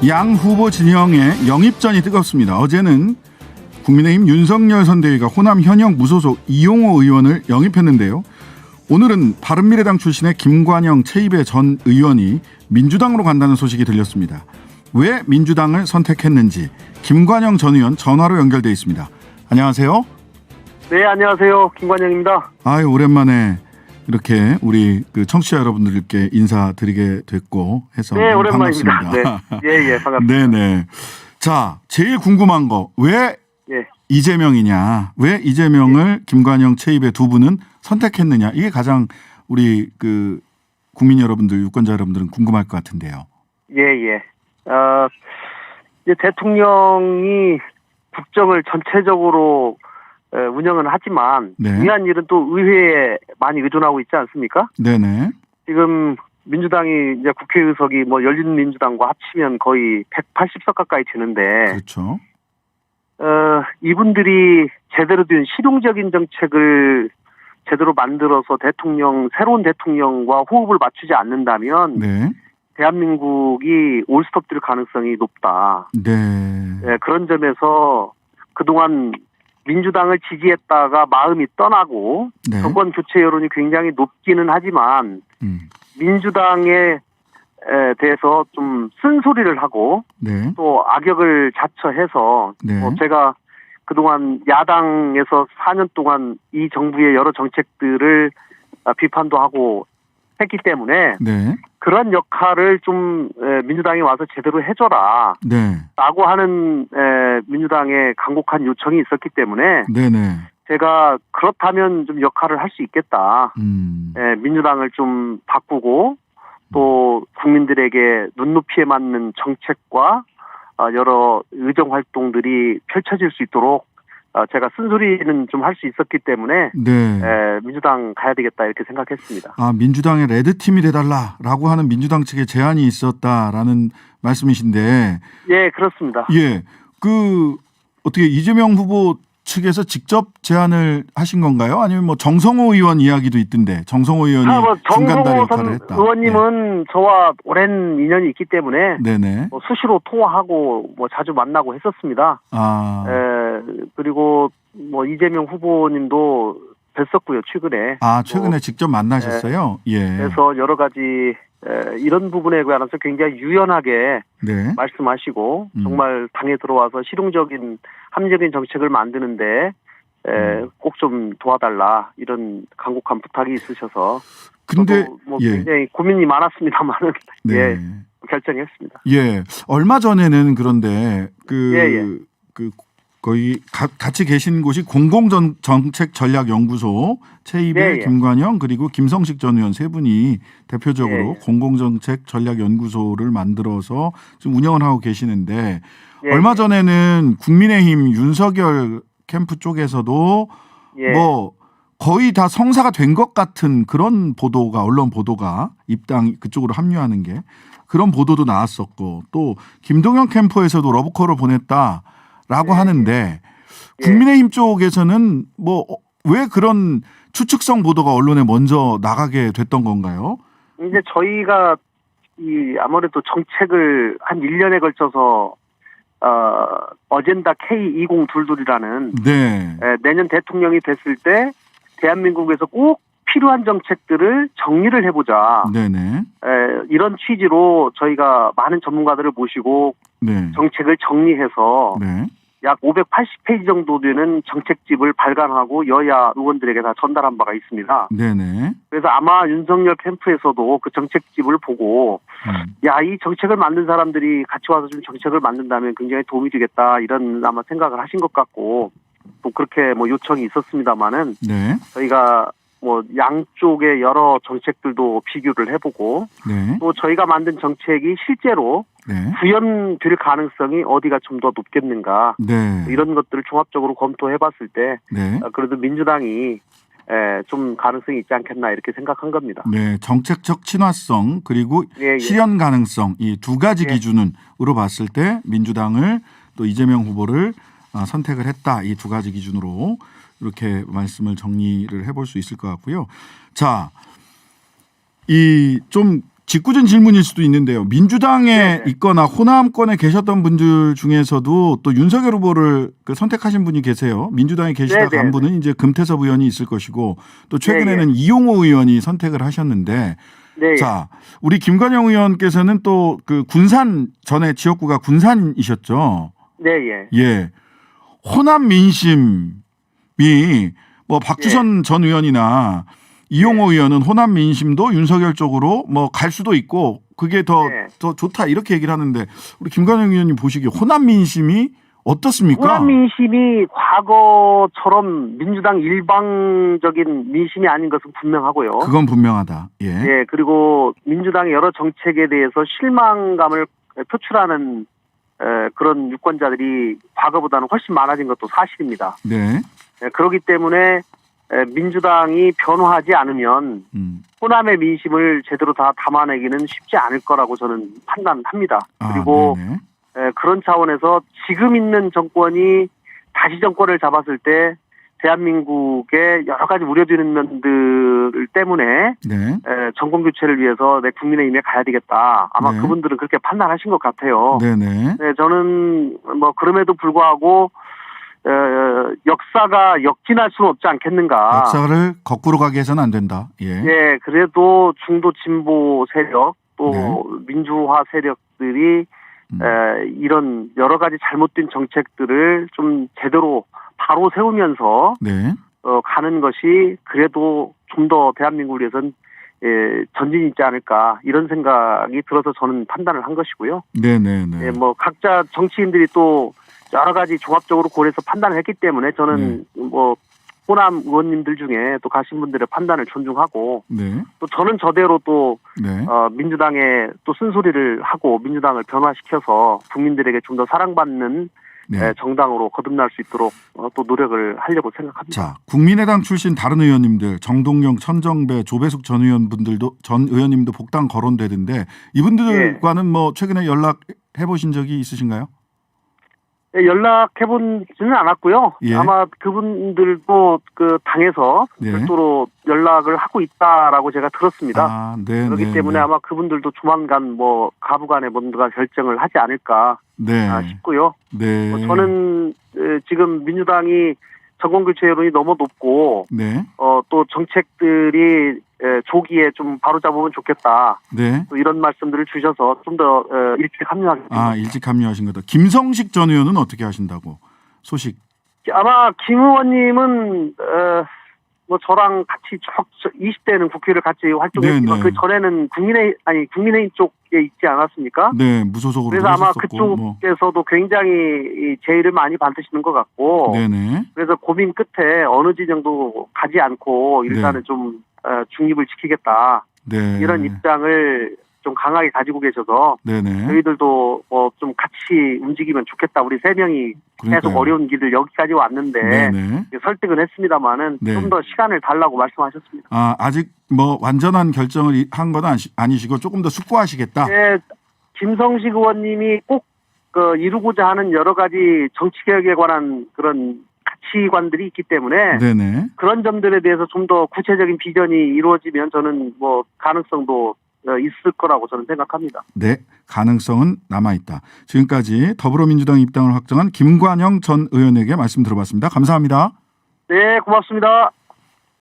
양 후보 진영의 영입전이 뜨겁습니다. 어제는 국민의힘 윤석열 선대위가 호남 현역 무소속 이용호 의원을 영입했는데요. 오늘은 바른미래당 출신의 김관영 최이배 전 의원이 민주당으로 간다는 소식이 들렸습니다. 왜 민주당을 선택했는지 김관영 전 의원 전화로 연결돼 있습니다. 안녕하세요. 네, 안녕하세요. 김관영입니다. 아유, 오랜만에 이렇게 우리 그 청취자 여러분들께 인사드리게 됐고 해서 네, 오랜만입니다. 반갑습니다. 네, 예, 반갑습니다. 네네. 자, 제일 궁금한 거 왜 예. 이재명이냐? 왜 이재명을 김관영, 최이배 두 분은 선택했느냐? 이게 가장 우리 그 국민 여러분들, 유권자 여러분들은 궁금할 것 같은데요. 예, 예. 이제 대통령이 국정을 전체적으로 운영은 하지만 네. 중요한 일은 또 의회에 많이 의존하고 있지 않습니까? 네네. 지금 민주당이 이제 국회의석이 뭐 열린민주당과 합치면 거의 180석 가까이 되는데, 그렇죠. 이분들이 제대로 된 실용적인 정책을 제대로 만들어서 새로운 대통령과 호흡을 맞추지 않는다면 네. 대한민국이 올스톱될 가능성이 높다. 네. 네, 그런 점에서 그동안 민주당을 지지했다가 마음이 떠나고 네. 정권 교체 여론이 굉장히 높기는 하지만 민주당에 대해서 좀 쓴소리를 하고 네. 또 악역을 자처해서 네. 제가 그동안 야당에서 4년 동안 이 정부의 여러 정책들을 비판도 하고 했기 때문에 네. 그런 역할을 좀 민주당이 와서 제대로 해줘라 네. 라고 하는 민주당의 간곡한 요청이 있었기 때문에 네네. 제가 그렇다면 좀 역할을 할 수 있겠다. 민주당을 좀 바꾸고 또 국민들에게 눈높이에 맞는 정책과 여러 의정 활동들이 펼쳐질 수 있도록 제가 쓴소리는 좀 할 수 있었기 때문에 네. 민주당 가야 되겠다 이렇게 생각했습니다. 아, 민주당의 레드팀이 돼달라라고 하는 민주당 측의 제안이 있었다라는 말씀이신데. 예, 그렇습니다. 예. 그 어떻게 이재명 후보 측에서 직접 제안을 하신 건가요? 아니면 뭐 정성호 의원 이야기도 있던데 정성호 의원이 중간다리 역할을 했다. 의원님은 네. 저와 오랜 인연이 있기 때문에 네네. 수시로 통화하고 자주 만나고 했었습니다. 아. 그리고 이재명 후보님도 뵀었고요, 최근에. 아, 최근에 직접 만나셨어요? 예. 그래서 여러 가지 이런 부분에 관해서 굉장히 유연하게 네. 말씀하시고 정말 당에 들어와서 실용적인 합리적인 정책을 만드는데 꼭 좀 도와달라 이런 간곡한 부탁이 있으셔서 근데 예. 굉장히 고민이 많았습니다만은 네. 예, 결정했습니다. 예. 얼마 전에는 그런데 예. 거의 같이 계신 곳이 공공정책전략연구소 최이배, 예. 김관영 그리고 김성식 전 의원 세 분이 대표적으로 예. 공공정책전략연구소를 만들어서 지금 운영을 하고 계시는데 예. 얼마 전에는 국민의힘 윤석열 캠프 쪽에서도 예. 뭐 거의 다 성사가 된 것 같은 그런 보도가 언론 보도가 입당 그쪽으로 합류하는 게 그런 보도도 나왔었고 또 김동연 캠프에서도 러브콜을 보냈다. 라고 하는데 국민의힘 쪽에서는 왜 그런 추측성 보도가 언론에 먼저 나가게 됐던 건가요? 이제 저희가 아무래도 정책을 한 1년에 걸쳐서 어젠다 K2022라는 네. 내년 대통령이 됐을 때 대한민국에서 꼭 필요한 정책들을 정리를 해보자. 네네. 이런 취지로 저희가 많은 전문가들을 모시고 네. 정책을 정리해서 네. 약 580페이지 정도 되는 정책집을 발간하고 여야 의원들에게 다 전달한 바가 있습니다. 네네. 그래서 아마 윤석열 캠프에서도 그 정책집을 보고 이 정책을 만든 사람들이 같이 와서 좀 정책을 만든다면 굉장히 도움이 되겠다 이런 아마 생각을 하신 것 같고 또 그렇게 요청이 있었습니다만은 네. 저희가 양쪽의 여러 정책들도 비교를 해보고 네. 또 저희가 만든 정책이 실제로 네. 구현될 가능성이 어디가 좀 더 높겠는가 네. 이런 것들을 종합적으로 검토해봤을 때 네. 그래도 민주당이 좀 가능성이 있지 않겠나 이렇게 생각한 겁니다. 네. 정책적 친화성 그리고 예. 실현 가능성 이 두 가지 예. 기준으로 봤을 때 민주당을 또 이재명 후보를 선택을 했다. 이 두 가지 기준으로 이렇게 말씀을 정리를 해볼 수 있을 것 같고요. 자, 이 좀 직구준 질문일 수도 있는데요. 민주당에 네네. 있거나 호남권에 계셨던 분들 중에서도 또 윤석열 후보를 선택하신 분이 계세요. 민주당에 계시다 네네. 간 분은 이제 금태섭 의원이 있을 것이고 또 최근에는 네. 이용호 의원이 선택을 하셨는데 네. 자, 우리 김관영 의원께서는 또 그 군산 전에 지역구가 군산이셨죠. 네. 예. 예. 호남 민심이 뭐 박주선 전 의원이나 이용호 의원은 호남 민심도 윤석열 쪽으로 뭐 갈 수도 있고 그게 더 좋다 이렇게 얘기를 하는데 우리 김관영 의원님 보시기에 호남 민심이 어떻습니까? 호남 민심이 과거처럼 민주당 일방적인 민심이 아닌 것은 분명하고요. 그건 분명하다. 예. 예, 그리고 민주당의 여러 정책에 대해서 실망감을 표출하는 그런 유권자들이 과거보다는 훨씬 많아진 것도 사실입니다. 네. 그렇기 때문에 민주당이 변화하지 않으면 호남의 민심을 제대로 다 담아내기는 쉽지 않을 거라고 저는 판단합니다. 그리고 그런 차원에서 지금 있는 정권이 다시 정권을 잡았을 때 대한민국의 여러 가지 우려되는 면들 때문에 정권 교체를 위해서 내 국민의힘에 가야 되겠다. 아마 그분들은 그렇게 판단하신 것 같아요. 네네. 네, 저는 뭐 그럼에도 불구하고 역사가 역진할 수는 없지 않겠는가. 역사를 거꾸로 가게 해서는 안 된다. 예. 예, 그래도 중도 진보 세력 또 민주화 세력들이 이런 여러 가지 잘못된 정책들을 좀 제대로 바로 세우면서 가는 것이 그래도 좀 더 대한민국을 위해서는 전진이 있지 않을까 이런 생각이 들어서 저는 판단을 한 것이고요. 네네네. 예, 뭐 각자 정치인들이 또 여러 가지 종합적으로 고려해서 판단을 했기 때문에 저는 뭐 호남 의원님들 중에 또 가신 분들의 판단을 존중하고 또 저는 저대로 또 민주당에 또 쓴소리를 하고 민주당을 변화시켜서 국민들에게 좀 더 사랑받는 정당으로 거듭날 수 있도록 또 노력을 하려고 생각합니다. 자, 국민의당 출신 다른 의원님들 정동영, 천정배, 조배숙 전 의원님도 복당 거론되던데 이분들과는 뭐 최근에 연락해 보신 적이 있으신가요? 네, 연락해보지는 않았고요. 아마 그분들도 그 당에서 별도로 연락을 하고 있다라고 제가 들었습니다. 그렇기 때문에 아마 그분들도 조만간 뭐 가부간에 뭔가 결정을 하지 않을까 싶고요. 저는 지금 민주당이 정권교체 여론이 너무 높고 또 정책들이 조기에 좀 바로잡으면 좋겠다. 또 이런 말씀들을 주셔서 좀 더 일찍 합류하겠습니다. 일찍 합류하신 거다. 김성식 전 의원은 어떻게 하신다고 소식? 아마 김 의원님은 뭐 저랑 같이 20대는 국회를 같이 활동했지만 그 전에는 국민의힘 쪽에 있지 않았습니까? 네, 무소속으로. 그래서 아마 그쪽에서도 굉장히 제의를 많이 받으시는 것 같고. 그래서 고민 끝에 어느 지정도 가지 않고 일단은 좀 중립을 지키겠다. 이런 입장을 좀 강하게 가지고 계셔서 저희들도 좀 같이 움직이면 좋겠다. 우리 세 명이 계속 어려운 길을 여기까지 왔는데 설득은 했습니다만은 좀 더 시간을 달라고 말씀하셨습니다. 아직 뭐 완전한 결정을 한 건 아니시고 조금 더 숙고하시겠다. 네, 김성식 의원님이 꼭 이루고자 하는 여러 가지 정치 개혁에 관한 그런 가치관들이 있기 때문에 그런 점들에 대해서 좀 더 구체적인 비전이 이루어지면 저는 뭐 가능성도 있을 거라고 저는 생각합니다. 네, 가능성은 남아있다. 지금까지 더불어민주당 입당을 확정한 김관영 전 의원에게 말씀 들어봤습니다. 감사합니다. 네, 고맙습니다.